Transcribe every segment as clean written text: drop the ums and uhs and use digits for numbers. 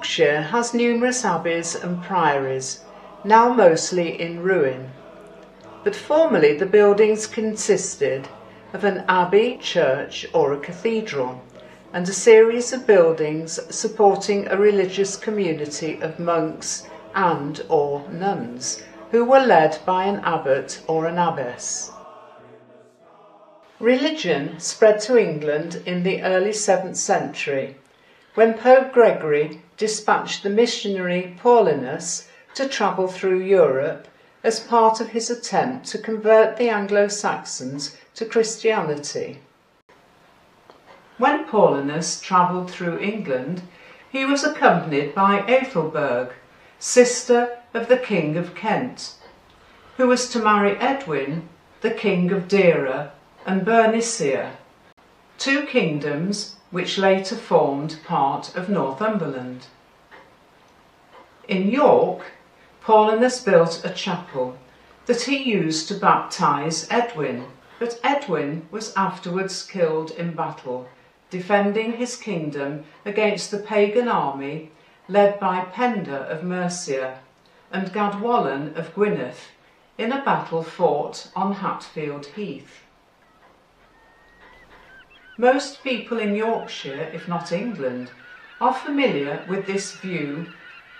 Yorkshire has numerous abbeys and priories, now mostly in ruin. But formerly the buildings consisted of an abbey, church or a cathedral, and a series of buildings supporting a religious community of monks and or nuns, who were led by an abbot or an abbess. Religion spread to England in the early 7th century, when Pope Gregory dispatched the missionary Paulinus to travel through Europe as part of his attempt to convert the Anglo-Saxons to Christianity. When Paulinus travelled through England, he was accompanied by Ethelberg, sister of the King of Kent, who was to marry Edwin, the King of Deira and Bernicia, two kingdoms which later formed part of Northumberland. In York, Paulinus built a chapel that he used to baptise Edwin, but Edwin was afterwards killed in battle, defending his kingdom against the pagan army led by Penda of Mercia and Gadwallon of Gwynedd in a battle fought on Hatfield Heath. Most people in Yorkshire, if not England, are familiar with this view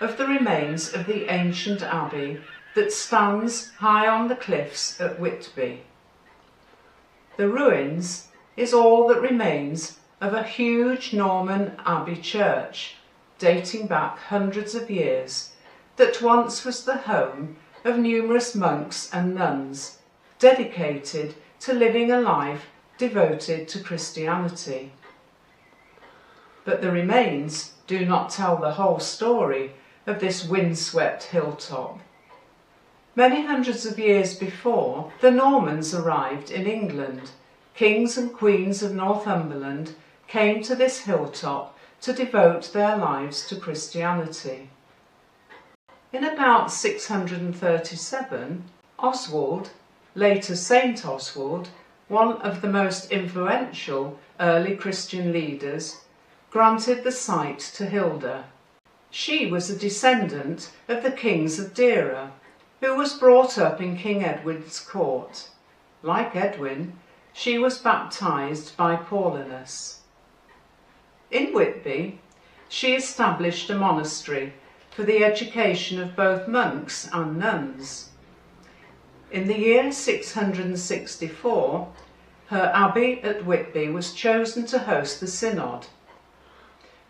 of the remains of the ancient abbey that stands high on the cliffs at Whitby. The ruins is all that remains of a huge Norman abbey church, dating back hundreds of years, that once was the home of numerous monks and nuns, dedicated to living a life devoted to Christianity. But the remains do not tell the whole story of this windswept hilltop. Many hundreds of years before the Normans arrived in England, kings and queens of Northumberland came to this hilltop to devote their lives to Christianity. In about 637, Oswald, later Saint Oswald, one of the most influential early Christian leaders, granted the site to Hilda. She was a descendant of the kings of Deira, who was brought up in King Edward's court. Like Edwin, she was baptised by Paulinus. In Whitby, she established a monastery for the education of both monks and nuns. In the year 664, her abbey at Whitby was chosen to host the synod.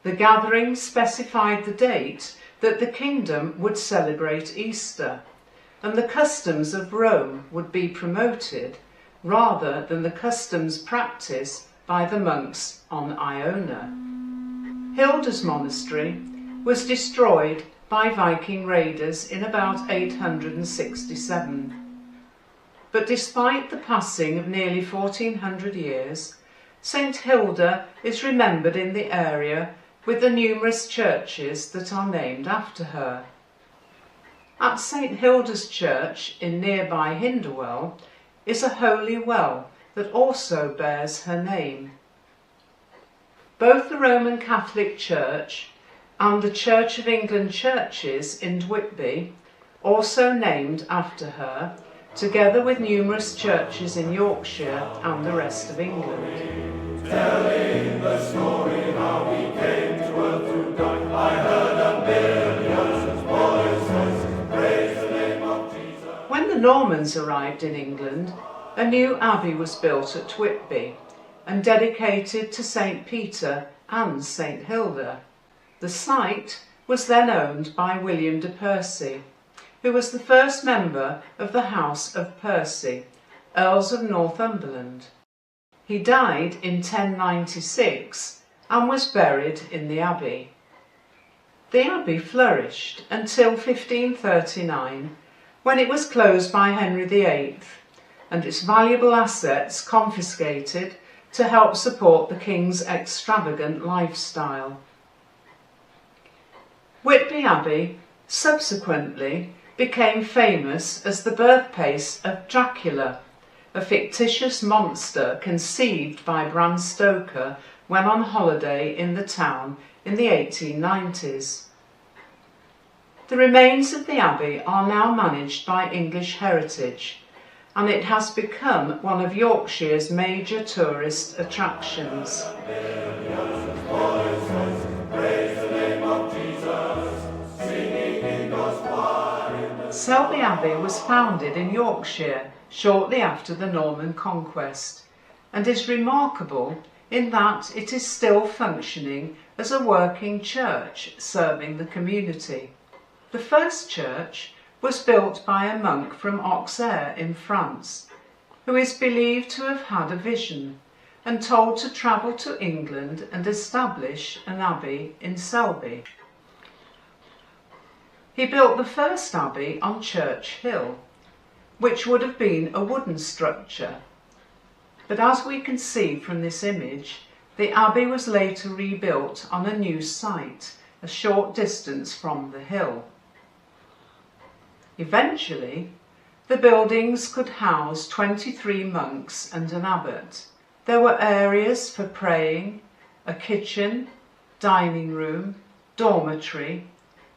The gathering specified the date that the kingdom would celebrate Easter, and the customs of Rome would be promoted rather than the customs practiced by the monks on Iona. Hilda's monastery was destroyed by Viking raiders in about 867. But despite the passing of nearly 1400 years, St Hilda is remembered in the area with the numerous churches that are named after her. At St Hilda's Church in nearby Hinderwell is a holy well that also bears her name. Both the Roman Catholic Church and the Church of England churches in Whitby, also named after her, together with numerous churches in Yorkshire and the rest of England. Telling the story how we came to earth to die, I heard a million voices praise the name of Jesus. When the Normans arrived in England, a new abbey was built at Whitby and dedicated to St Peter and St Hilda. The site was then owned by William de Percy, who was the first member of the House of Percy, Earls of Northumberland. He died in 1096 and was buried in the abbey. The abbey flourished until 1539, when it was closed by Henry VIII and its valuable assets confiscated to help support the king's extravagant lifestyle. Whitby Abbey subsequently became famous as the birthplace of Dracula, a fictitious monster conceived by Bram Stoker when on holiday in the town in the 1890s. The remains of the abbey are now managed by English Heritage, and it has become one of Yorkshire's major tourist attractions. Selby Abbey was founded in Yorkshire shortly after the Norman conquest, and is remarkable in that it is still functioning as a working church serving the community. The first church was built by a monk from Auxerre in France, who is believed to have had a vision and told to travel to England and establish an abbey in Selby. He built the first abbey on Church Hill, which would have been a wooden structure. But as we can see from this image, the abbey was later rebuilt on a new site, a short distance from the hill. Eventually, the buildings could house 23 monks and an abbot. There were areas for praying, a kitchen, dining room, dormitory,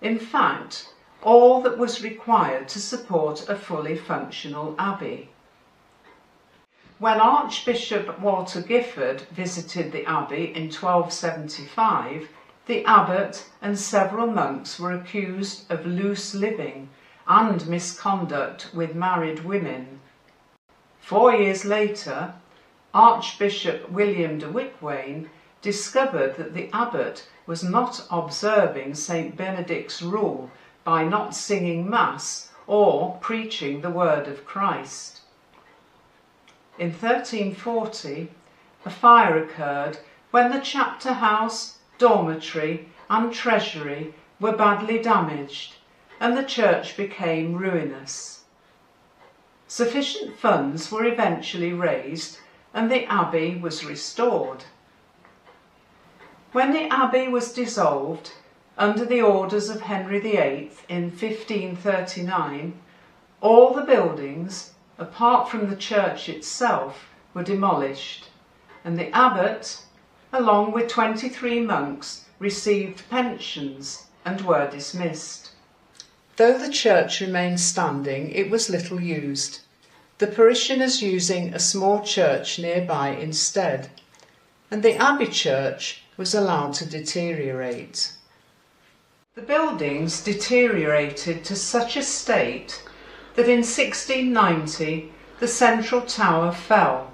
in fact, all that was required to support a fully functional abbey. When Archbishop Walter Gifford visited the abbey in 1275, the abbot and several monks were accused of loose living and misconduct with married women. 4 years later, Archbishop William de Whitwain discovered that the abbot was not observing St. Benedict's rule by not singing Mass or preaching the word of Christ. In 1340, a fire occurred when the chapter house, dormitory and treasury were badly damaged, and the church became ruinous. Sufficient funds were eventually raised and the abbey was restored. When the abbey was dissolved under the orders of Henry VIII in 1539, all the buildings, apart from the church itself, were demolished, and the abbot, along with 23 monks, received pensions and were dismissed. Though the church remained standing, it was little used, the parishioners using a small church nearby instead, and the abbey church was allowed to deteriorate. The buildings deteriorated to such a state that in 1690 the central tower fell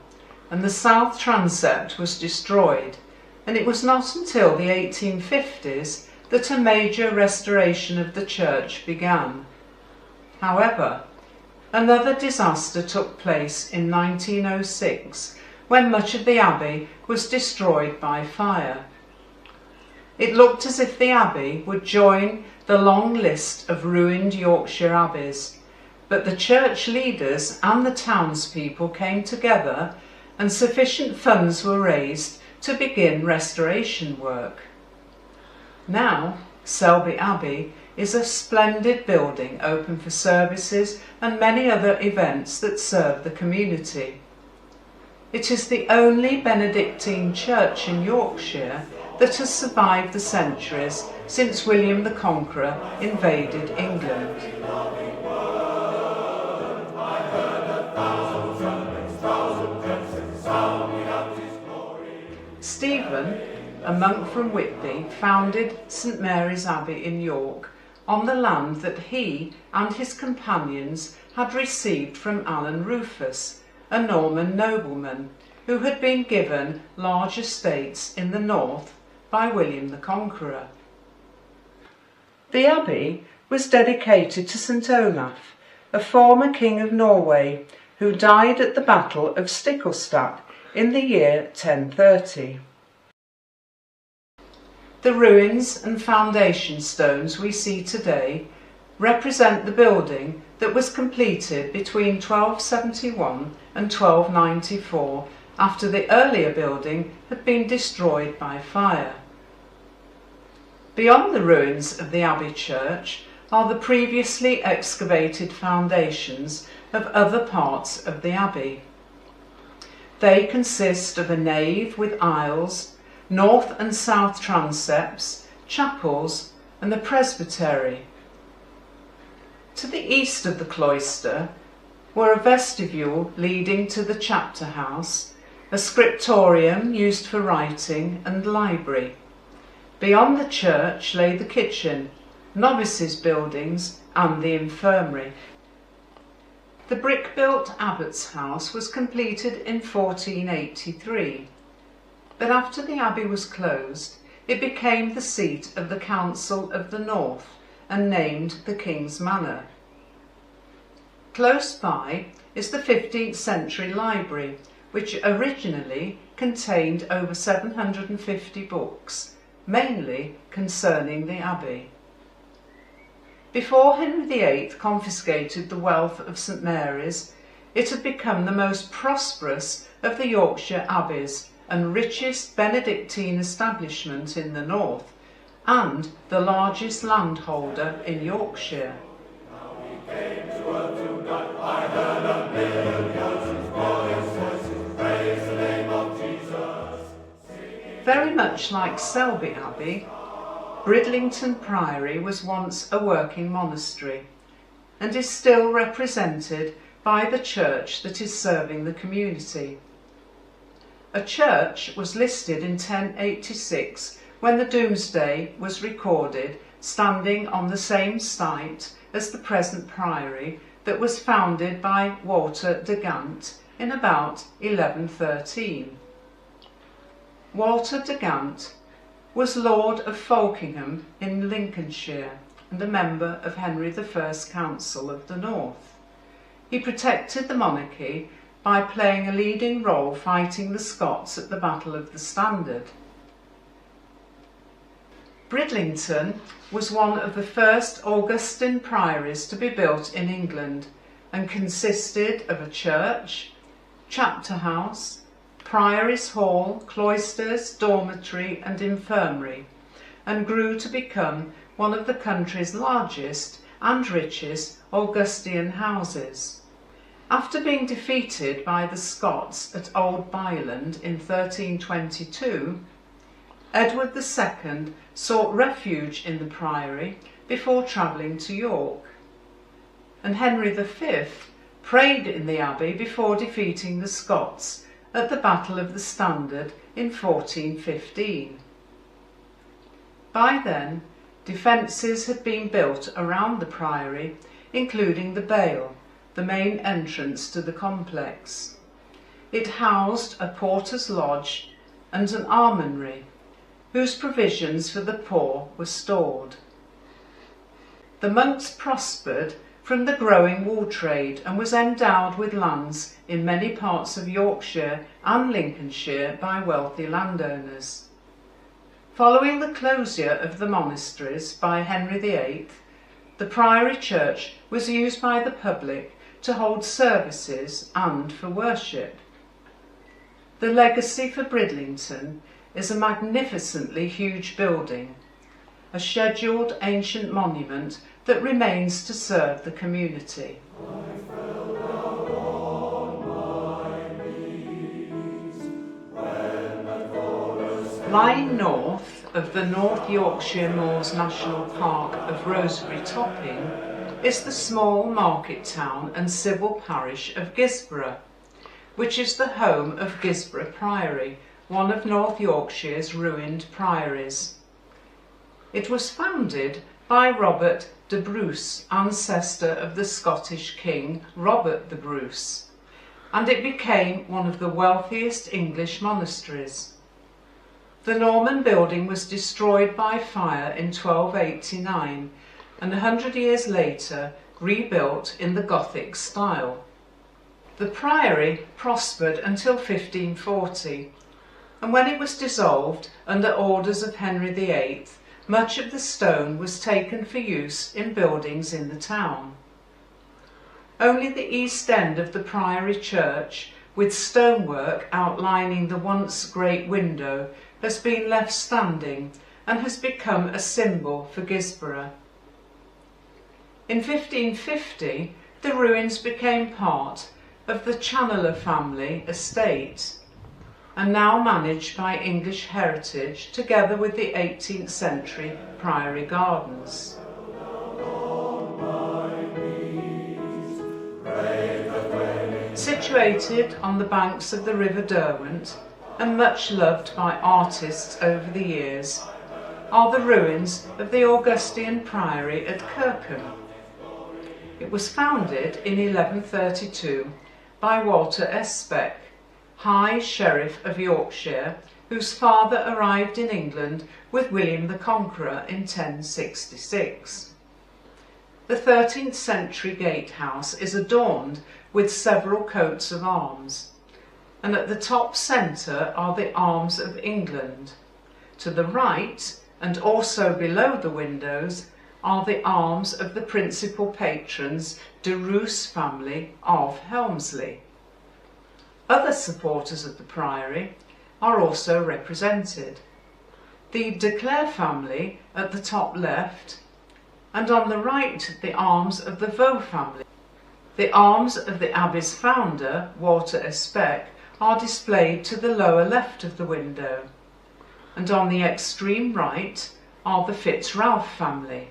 and the south transept was destroyed, and it was not until the 1850s that a major restoration of the church began. However, another disaster took place in 1906 when much of the abbey was destroyed by fire. It looked as if the abbey would join the long list of ruined Yorkshire abbeys, but the church leaders and the townspeople came together and sufficient funds were raised to begin restoration work. Now, Selby Abbey is a splendid building open for services and many other events that serve the community. It is the only Benedictine church in Yorkshire that has survived the centuries since William the Conqueror invaded England. Stephen, a monk from Whitby, founded St Mary's Abbey in York on the land that he and his companions had received from Alan Rufus, a Norman nobleman who had been given large estates in the north by William the Conqueror. The abbey was dedicated to St Olaf, a former king of Norway who died at the Battle of Stiklestad in the year 1030. The ruins and foundation stones we see today represent the building that was completed between 1271 and 1294 after the earlier building had been destroyed by fire. Beyond the ruins of the Abbey church are the previously excavated foundations of other parts of the Abbey. They consist of a nave with aisles, north and south transepts, chapels and the presbytery. To the east of the cloister were a vestibule leading to the chapter house, a scriptorium used for writing, and library. Beyond the church lay the kitchen, novices' buildings and the infirmary. The brick-built abbot's house was completed in 1483, but after the abbey was closed, it became the seat of the Council of the North and named the King's Manor. Close by is the 15th century library, which originally contained over 750 books, mainly concerning the abbey. Before Henry VIII confiscated the wealth of St Mary's, it had become the most prosperous of the Yorkshire abbeys and richest Benedictine establishment in the north, and the largest landholder in Yorkshire. I heard a million voices praise the name of Jesus. Very much like Selby Abbey, Bridlington Priory was once a working monastery and is still represented by the church that is serving the community. A church was listed in 1086 when the Domesday was recorded, standing on the same site as the present priory that was founded by Walter de Gant in about 1113. Walter de Gant was Lord of Falkingham in Lincolnshire and a member of Henry I's Council of the North. He protected the monarchy by playing a leading role fighting the Scots at the Battle of the Standard. Bridlington was one of the first Augustan priories to be built in England and consisted of a church, chapter house, priory's hall, cloisters, dormitory and infirmary, and grew to become one of the country's largest and richest Augustan houses. After being defeated by the Scots at Old Byland in 1322, Edward II sought refuge in the priory before travelling to York, and Henry V prayed in the abbey before defeating the Scots at the Battle of the Standard in 1415. By then, defences had been built around the priory, including the Bail, the main entrance to the complex. It housed a porter's lodge and an almonry, whose provisions for the poor were stored. The monks prospered from the growing wool trade and was endowed with lands in many parts of Yorkshire and Lincolnshire by wealthy landowners. Following the closure of the monasteries by Henry VIII, the priory church was used by the public to hold services and for worship. The legacy for Bridlington is a magnificently huge building, a scheduled ancient monument that remains to serve the community. Lying north of the North Yorkshire Moors National Park of Rosebery Topping is the small market town and civil parish of Gisborough, which is the home of Gisborough Priory, one of North Yorkshire's ruined priories. It was founded by Robert de Bruce, ancestor of the Scottish king Robert the Bruce, and it became one of the wealthiest English monasteries. The Norman building was destroyed by fire in 1289 and 100 years later rebuilt in the Gothic style. The priory prospered until 1540, and when it was dissolved under orders of Henry VIII, much of the stone was taken for use in buildings in the town. Only the east end of the priory church, with stonework outlining the once great window, has been left standing and has become a symbol for Gisborough. In 1550, the ruins became part of the Channeler family estate and now managed by English Heritage together with the 18th century Priory Gardens. Situated on the banks of the River Derwent and much loved by artists over the years are the ruins of the Augustinian Priory at Kirkham. It was founded in 1132 by Walter Especk, High Sheriff of Yorkshire, whose father arrived in England with William the Conqueror in 1066. The 13th century gatehouse is adorned with several coats of arms, and at the top centre are the arms of England. To the right, and also below the windows, are the arms of the principal patrons de Roos family of Helmsley. Other supporters of the priory are also represented. The de Clare family at the top left, and on the right the arms of the Vaux family. The arms of the Abbeys founder, Walter Especk, are displayed to the lower left of the window, and on the extreme right are the Fitzralph family.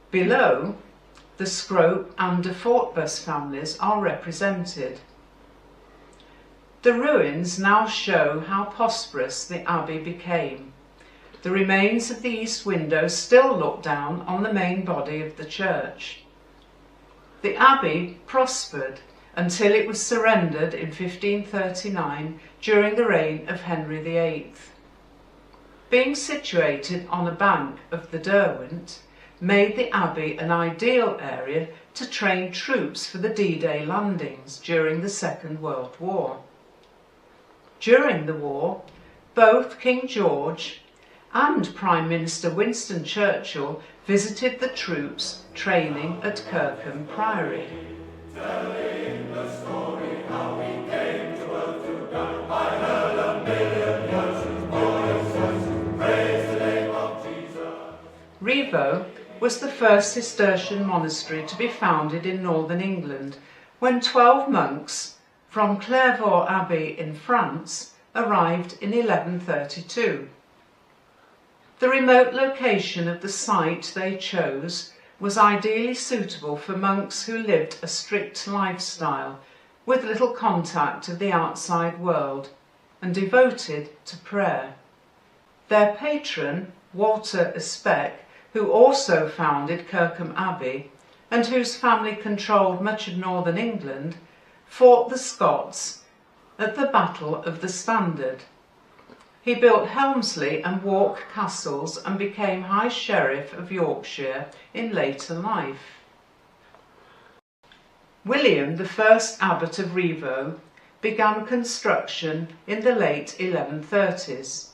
Below, the Scrope and de Fortbus families are represented. The ruins now show how prosperous the abbey became. The remains of the east window still look down on the main body of the church. The abbey prospered until it was surrendered in 1539 during the reign of Henry VIII. Being situated on a bank of the Derwent made the abbey an ideal area to train troops for the D-Day landings during the Second World War. During the war, both King George and Prime Minister Winston Churchill visited the troops training at Kirkham Priory. Telling the story how we came to earth to die. I heard a million voices, praise the name of Jesus. Rievaulx was the first Cistercian monastery to be founded in northern England when 12 monks from Clairvaux Abbey in France arrived in 1132. The remote location of the site they chose was ideally suitable for monks who lived a strict lifestyle with little contact of the outside world and devoted to prayer. Their patron, Walter Especk, who also founded Kirkham Abbey and whose family controlled much of northern England, fought the Scots at the Battle of the Standard. He built Helmsley and Wark castles and became High Sheriff of Yorkshire in later life. William, the first abbot of Rievaulx, began construction in the late 1130s.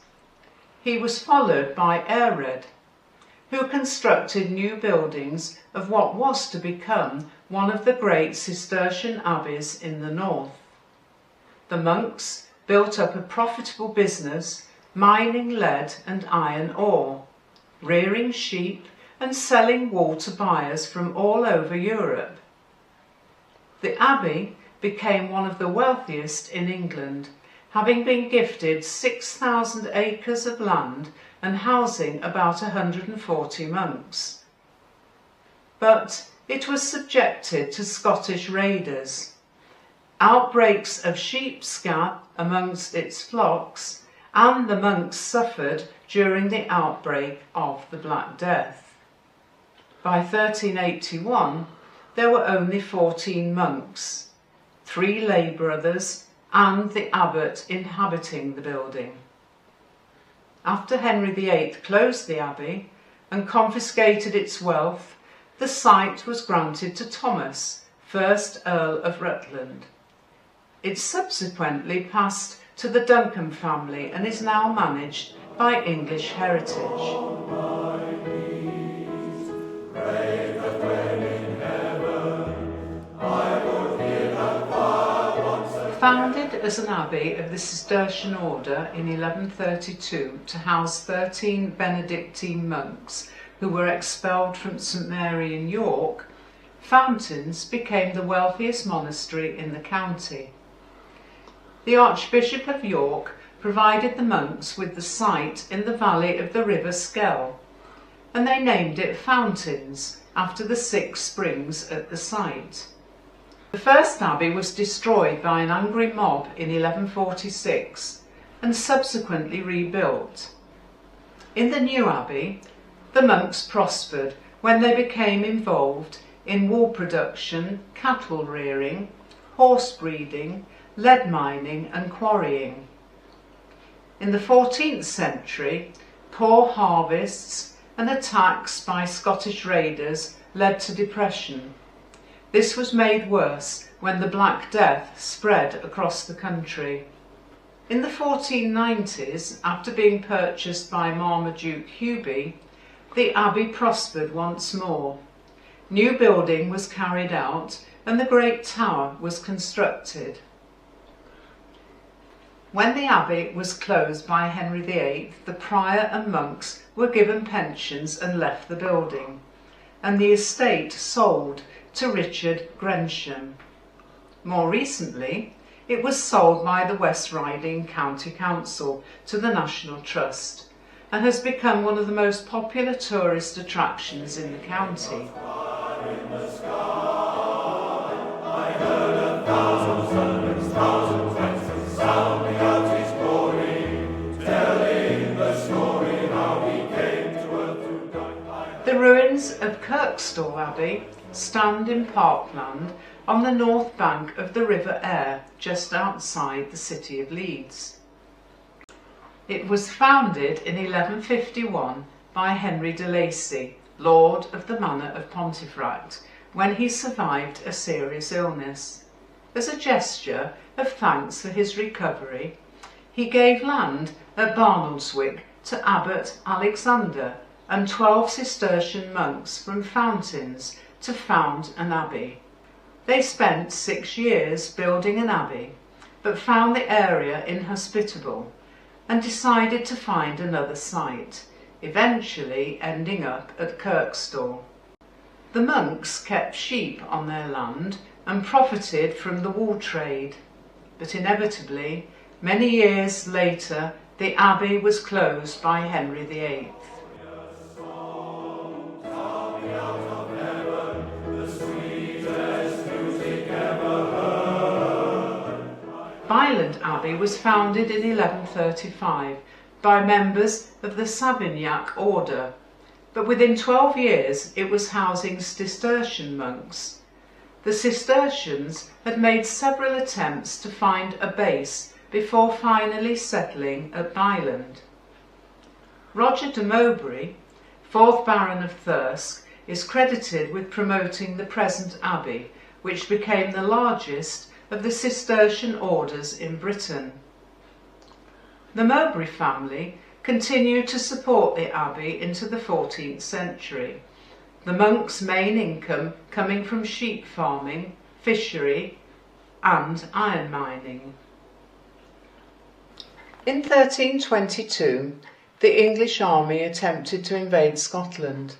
He was followed by Aelred, who constructed new buildings of what was to become one of the great Cistercian abbeys in the north. The monks built up a profitable business mining lead and iron ore, rearing sheep and selling wool to buyers from all over Europe. The abbey became one of the wealthiest in England, having been gifted 6,000 acres of land and housing about 140 monks. But it was subjected to Scottish raiders. Outbreaks of sheep scab amongst its flocks, and the monks suffered during the outbreak of the Black Death. By 1381, there were only 14 monks, 3 lay brothers, and the abbot inhabiting the building. After Henry VIII closed the abbey and confiscated its wealth, the site was granted to Thomas, 1st Earl of Rutland. It subsequently passed to the Duncan family and is now managed by English Heritage. Founded as an abbey of the Cistercian order in 1132 to house 13 Benedictine monks who were expelled from St Mary in York, Fountains became the wealthiest monastery in the county. The Archbishop of York provided the monks with the site in the valley of the River Skell, and they named it Fountains after the 6 springs at the site. The first abbey was destroyed by an angry mob in 1146 and subsequently rebuilt. In the new abbey, the monks prospered when they became involved in wool production, cattle rearing, horse breeding, lead mining and quarrying. In the 14th century, poor harvests and attacks by Scottish raiders led to depression. This was made worse when the Black Death spread across the country. In the 1490s, after being purchased by Marmaduke Hubie, the abbey prospered once more. New building was carried out and the great tower was constructed. When the abbey was closed by Henry VIII, the prior and monks were given pensions and left the building, and the estate sold to Richard Grensham. More recently, it was sold by the West Riding County Council to the National Trust and has become one of the most popular tourist attractions in the county. The ruins of Kirkstall Abbey stand in parkland on the north bank of the River Aire, just outside the city of Leeds. It was founded in 1151 by Henry de Lacy, Lord of the Manor of Pontefract, when he survived a serious illness. As a gesture of thanks for his recovery, he gave land at Barnoldswick to Abbot Alexander and 12 Cistercian monks from Fountains to found an abbey. They spent 6 years building an abbey, but found the area inhospitable and decided to find another site, eventually ending up at Kirkstall. The monks kept sheep on their land and profited from the wool trade, but inevitably, many years later, the abbey was closed by Henry VIII. Byland Abbey was founded in 1135 by members of the Savignac order, but within 12 years it was housing Cistercian monks. The Cistercians had made several attempts to find a base before finally settling at Byland. Roger de Mowbray, 4th Baron of Thirsk, is credited with promoting the present abbey, which became the largest of the Cistercian orders in Britain. The Mowbray family continued to support the abbey into the 14th century, the monks' main income coming from sheep farming, fishery and iron mining. In 1322, the English army attempted to invade Scotland,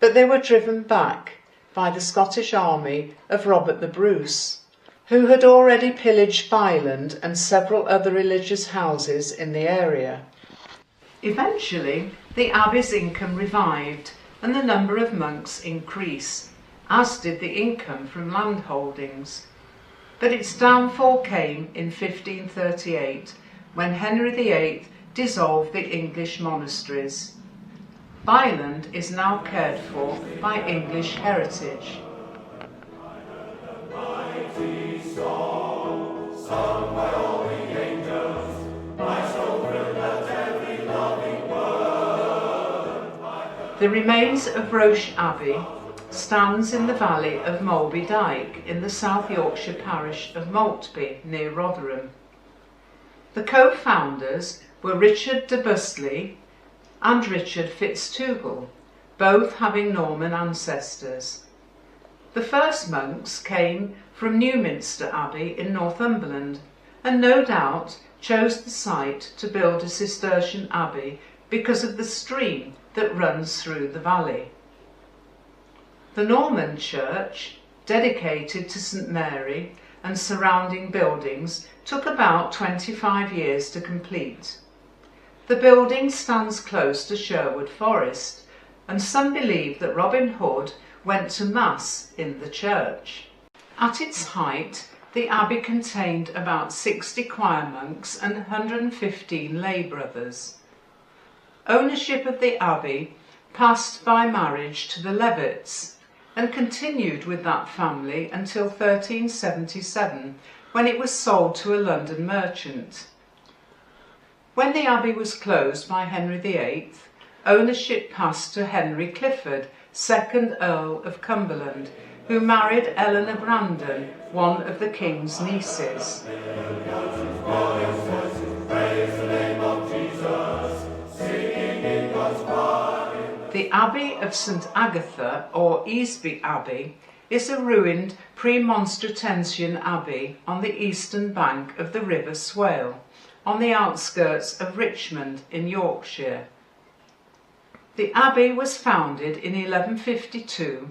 but they were driven back by the Scottish army of Robert the Bruce, who had already pillaged Byland and several other religious houses in the area. Eventually, the abbey's income revived and the number of monks increased, as did the income from land holdings. But its downfall came in 1538, when Henry VIII dissolved the English monasteries. Byland is now cared for by English Heritage. The remains of Roche Abbey stands in the valley of Molby Dyke in the South Yorkshire parish of Maltby near Rotherham. The co-founders were Richard de Bustley and Richard Fitztugall, both having Norman ancestors. The first monks came from Newminster Abbey in Northumberland and no doubt chose the site to build a Cistercian abbey because of the stream that runs through the valley. The Norman church, dedicated to St Mary and surrounding buildings, took about 25 years to complete. The building stands close to Sherwood Forest, and some believe that Robin Hood went to Mass in the church. At its height, the abbey contained about 60 choir monks and 115 lay brothers. Ownership of the abbey passed by marriage to the Levitts and continued with that family until 1377, when it was sold to a London merchant. When the abbey was closed by Henry VIII, ownership passed to Henry Clifford, 2nd Earl of Cumberland, who married Eleanor Brandon, one of the king's nieces. The Abbey of St Agatha, or Easby Abbey, is a ruined pre-Monstratensian abbey on the eastern bank of the River Swale, on the outskirts of Richmond in Yorkshire. The abbey was founded in 1152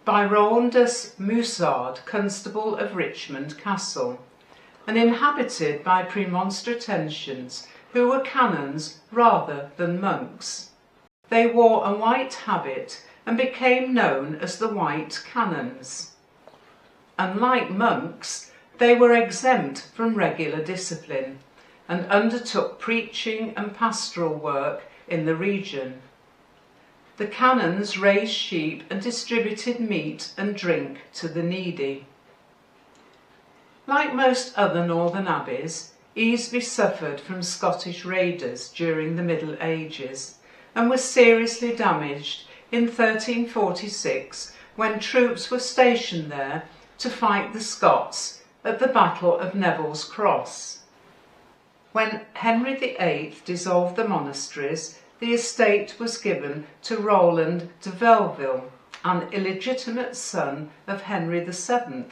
by Rolandus Musard, Constable of Richmond Castle, and inhabited by Premonstratensians who were canons rather than monks. They wore a white habit and became known as the White Canons. Unlike monks, they were exempt from regular discipline and undertook preaching and pastoral work in the region. The canons raised sheep and distributed meat and drink to the needy. Like most other northern abbeys, Easby suffered from Scottish raiders during the Middle Ages and was seriously damaged in 1346 when troops were stationed there to fight the Scots at the Battle of Neville's Cross. When Henry VIII dissolved the monasteries, the estate was given to Roland de Velville, an illegitimate son of Henry VII,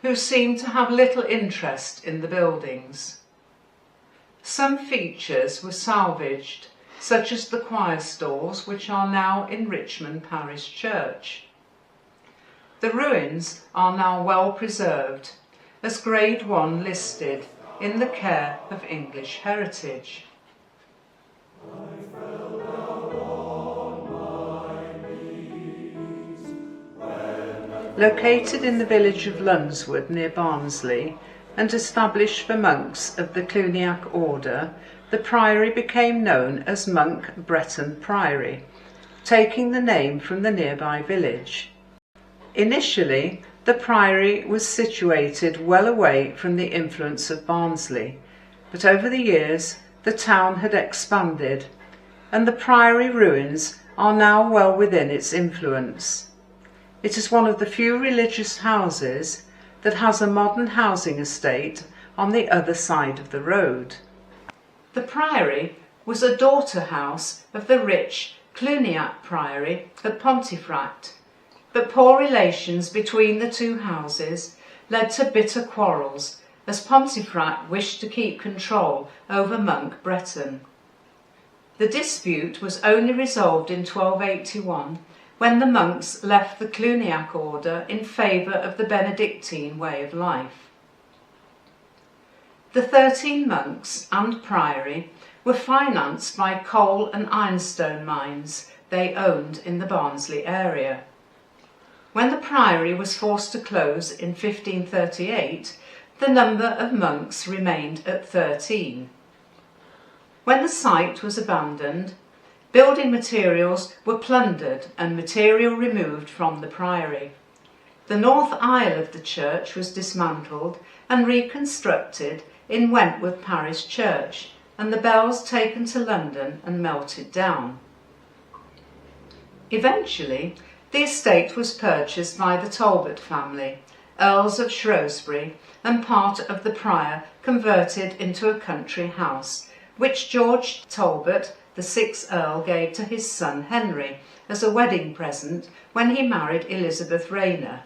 who seemed to have little interest in the buildings. Some features were salvaged, such as the choir stalls, which are now in Richmond Parish Church. The ruins are now well preserved, as Grade 1 listed in the care of English Heritage. Located in the village of Lunswood near Barnsley and established for monks of the Cluniac order, the priory became known as Monk Bretton Priory, taking the name from the nearby village. Initially, the priory was situated well away from the influence of Barnsley, but over the years the town had expanded, and the priory ruins are now well within its influence. It is one of the few religious houses that has a modern housing estate on the other side of the road. The priory was a daughter house of the rich Cluniac Priory at Pontefract, but poor relations between the two houses led to bitter quarrels as Pontefract wished to keep control over Monk Bretton. The dispute was only resolved in 1281 when the monks left the Cluniac order in favour of the Benedictine way of life. The 13 monks and priory were financed by coal and ironstone mines they owned in the Barnsley area. When the priory was forced to close in 1538, the number of monks remained at 13. When the site was abandoned, building materials were plundered and material removed from the priory. The north aisle of the church was dismantled and reconstructed in Wentworth Parish Church, and the bells taken to London and melted down. Eventually, the estate was purchased by the Talbot family, Earls of Shrewsbury, and part of the prior converted into a country house, which George Talbot, the 6th Earl, gave to his son Henry as a wedding present when he married Elizabeth Rayner.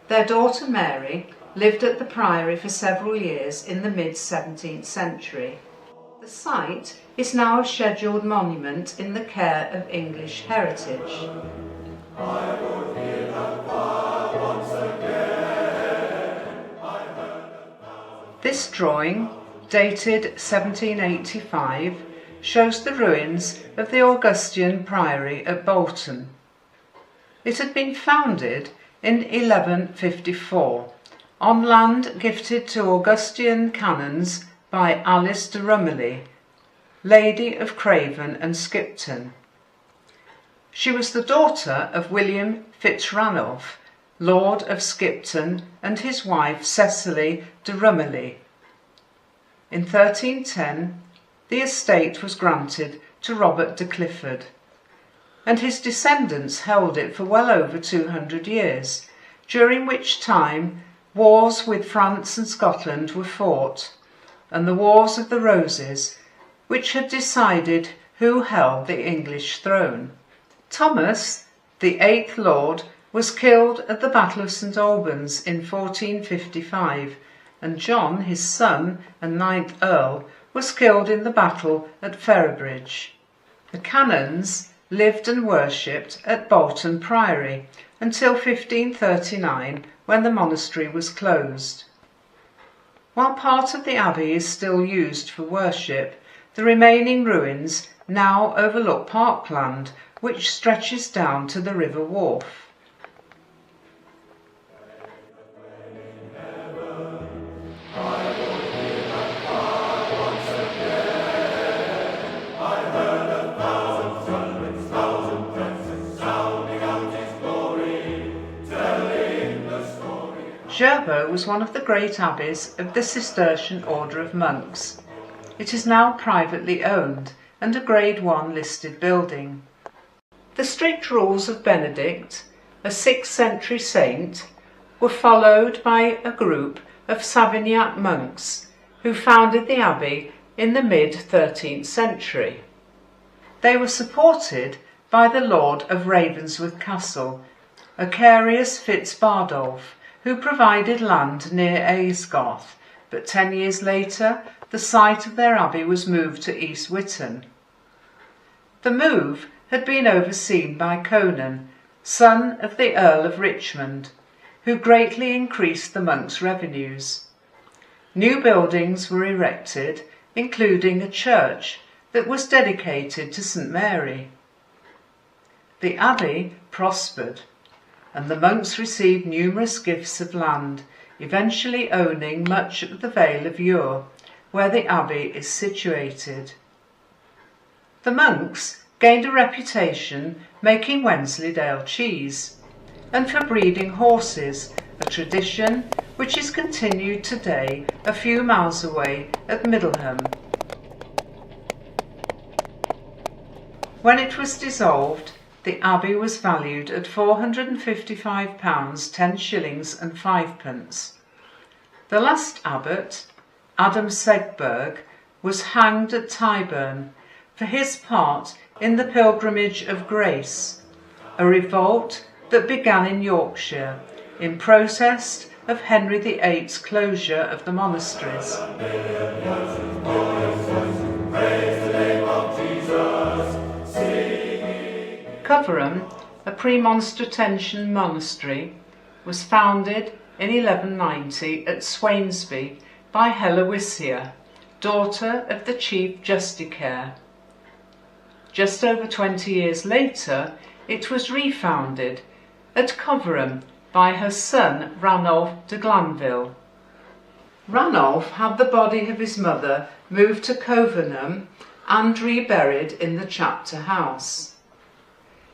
Their daughter Mary lived at the priory for several years in the mid-17th century. The site is now a scheduled monument in the care of English Heritage. This drawing, dated 1785, shows the ruins of the Augustinian Priory at Bolton. It had been founded in 1154 on land gifted to Augustinian canons by Alice de Rumilly, Lady of Craven and Skipton. She was the daughter of William Fitzranulph, Lord of Skipton, and his wife Cecily de Rumilly. In 1310, the estate was granted to Robert de Clifford, and his descendants held it for well over 200 years, during which time wars with France and Scotland were fought, and the Wars of the Roses, which had decided who held the English throne. Thomas, the 8th Lord, was killed at the Battle of St Albans in 1455, and John, his son and 9th Earl, was killed in the battle at Ferrybridge. The canons lived and worshipped at Bolton Priory until 1539, when the monastery was closed. While part of the abbey is still used for worship, the remaining ruins now overlook parkland, which stretches down to the River Wharfe. Jervaux was one of the great abbeys of the Cistercian order of monks. It is now privately owned and a Grade 1 listed building. The strict rules of Benedict, a 6th century saint, were followed by a group of Savignac monks who founded the abbey in the mid-13th century. They were supported by the Lord of Ravensworth Castle, Acarius Fitzbardolph, who provided land near Aysgarth, but 10 years later the site of their abbey was moved to East Witton. The move had been overseen by Conan, son of the Earl of Richmond, who greatly increased the monks' revenues. New buildings were erected, including a church that was dedicated to St Mary. The abbey prospered, and the monks received numerous gifts of land, eventually owning much of the Vale of Ure, where the abbey is situated. The monks gained a reputation making Wensleydale cheese, and for breeding horses, a tradition which is continued today a few miles away at Middleham. When it was dissolved, the abbey was valued at £455, 10 shillings and 5 pence. The last abbot, Adam Segberg, was hanged at Tyburn for his part in the Pilgrimage of Grace, a revolt that began in Yorkshire in protest of Henry VIII's closure of the monasteries. Coverham, a Premonstratensian monastery, was founded in 1190 at Swainsby by Heloisia, daughter of the Chief Justiciar. Just over 20 years later, it was refounded at Coverham by her son Ranulph de Glanville. Ranulph had the body of his mother moved to Coverham and reburied in the chapter house.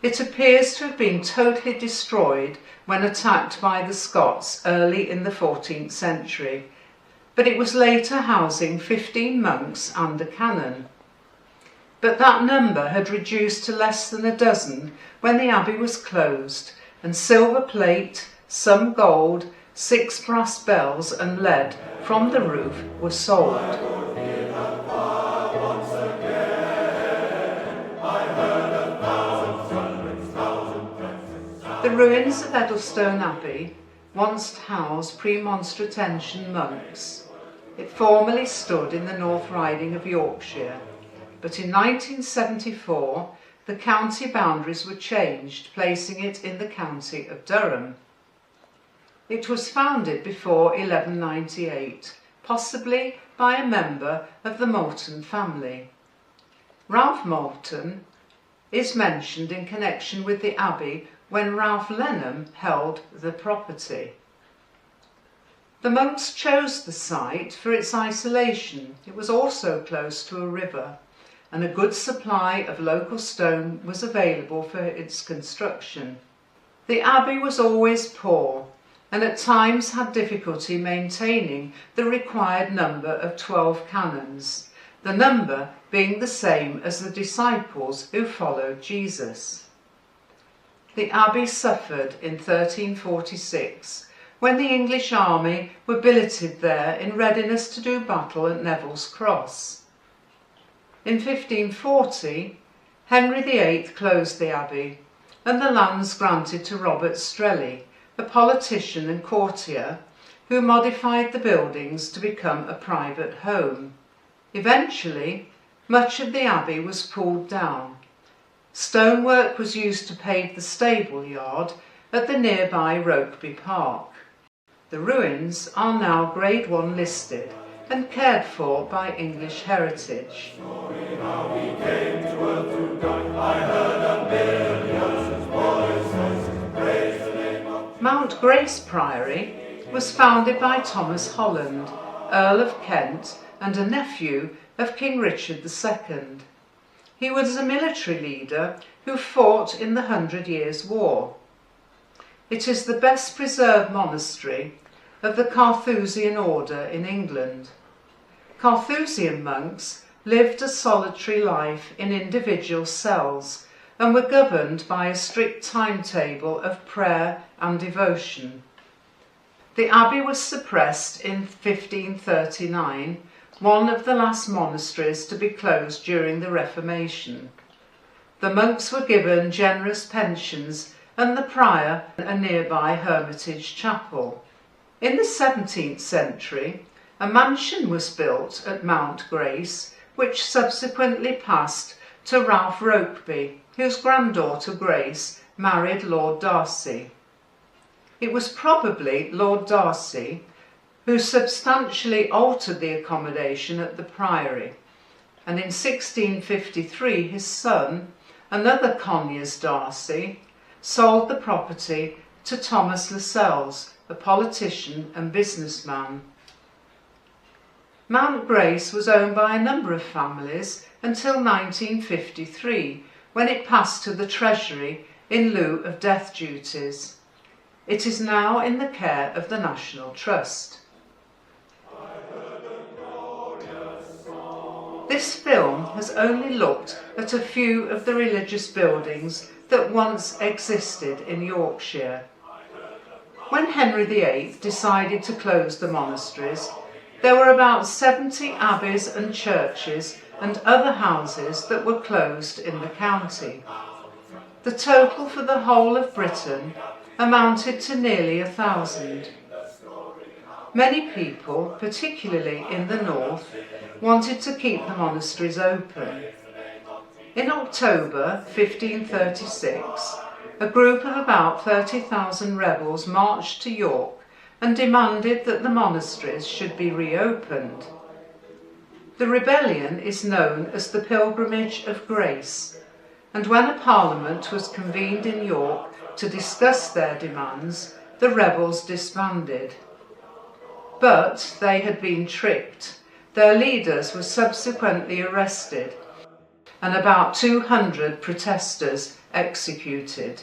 It appears to have been totally destroyed when attacked by the Scots early in the 14th century, but it was later housing 15 monks and a canon. But that number had reduced to less than a dozen when the abbey was closed, and silver plate, some gold, 6 brass bells and lead from the roof were sold. The ruins of Eddlestone Abbey once housed Premonstratensian monks. It formerly stood in the North Riding of Yorkshire, but in 1974 the county boundaries were changed, placing it in the county of Durham. It was founded before 1198, possibly by a member of the Moulton family. Ralph Moulton is mentioned in connection with the abbey when Ralph Lenham held the property. The monks chose the site for its isolation. It was also close to a river, and a good supply of local stone was available for its construction. The abbey was always poor, and at times had difficulty maintaining the required number of 12 canons, the number being the same as the disciples who followed Jesus. The abbey suffered in 1346, when the English army were billeted there in readiness to do battle at Neville's Cross. In 1540, Henry VIII closed the abbey, and the lands granted to Robert Strelley, a politician and courtier who modified the buildings to become a private home. Eventually, much of the abbey was pulled down. Stonework was used to pave the stable yard at the nearby Rokeby Park. The ruins are now Grade 1 listed and cared for by English Heritage. Mount Grace Priory was founded by Thomas Holland, Earl of Kent and a nephew of King Richard II. He was a military leader who fought in the 100 Years' War. It is the best preserved monastery of the Carthusian order in England. Carthusian monks lived a solitary life in individual cells and were governed by a strict timetable of prayer and devotion. The abbey was suppressed in 1539, one of the last monasteries to be closed during the Reformation. The monks were given generous pensions and the prior a nearby hermitage chapel. In the 17th century, a mansion was built at Mount Grace, which subsequently passed to Ralph Rokeby, whose granddaughter Grace married Lord Darcy. It was probably Lord Darcy who substantially altered the accommodation at the priory, and in 1653 his son, another Conyers Darcy, sold the property to Thomas Lascelles, a politician and businessman. Mount Grace was owned by a number of families until 1953, when it passed to the Treasury in lieu of death duties. It is now in the care of the National Trust. This film has only looked at a few of the religious buildings that once existed in Yorkshire. When Henry VIII decided to close the monasteries, there were about 70 abbeys and churches and other houses that were closed in the county. The total for the whole of Britain amounted to nearly 1,000. Many people, particularly in the north, wanted to keep the monasteries open. In October 1536, a group of about 30,000 rebels marched to York and demanded that the monasteries should be reopened. The rebellion is known as the Pilgrimage of Grace, and when a parliament was convened in York to discuss their demands, the rebels disbanded. But they had been tricked. Their leaders were subsequently arrested and about 200 protesters executed.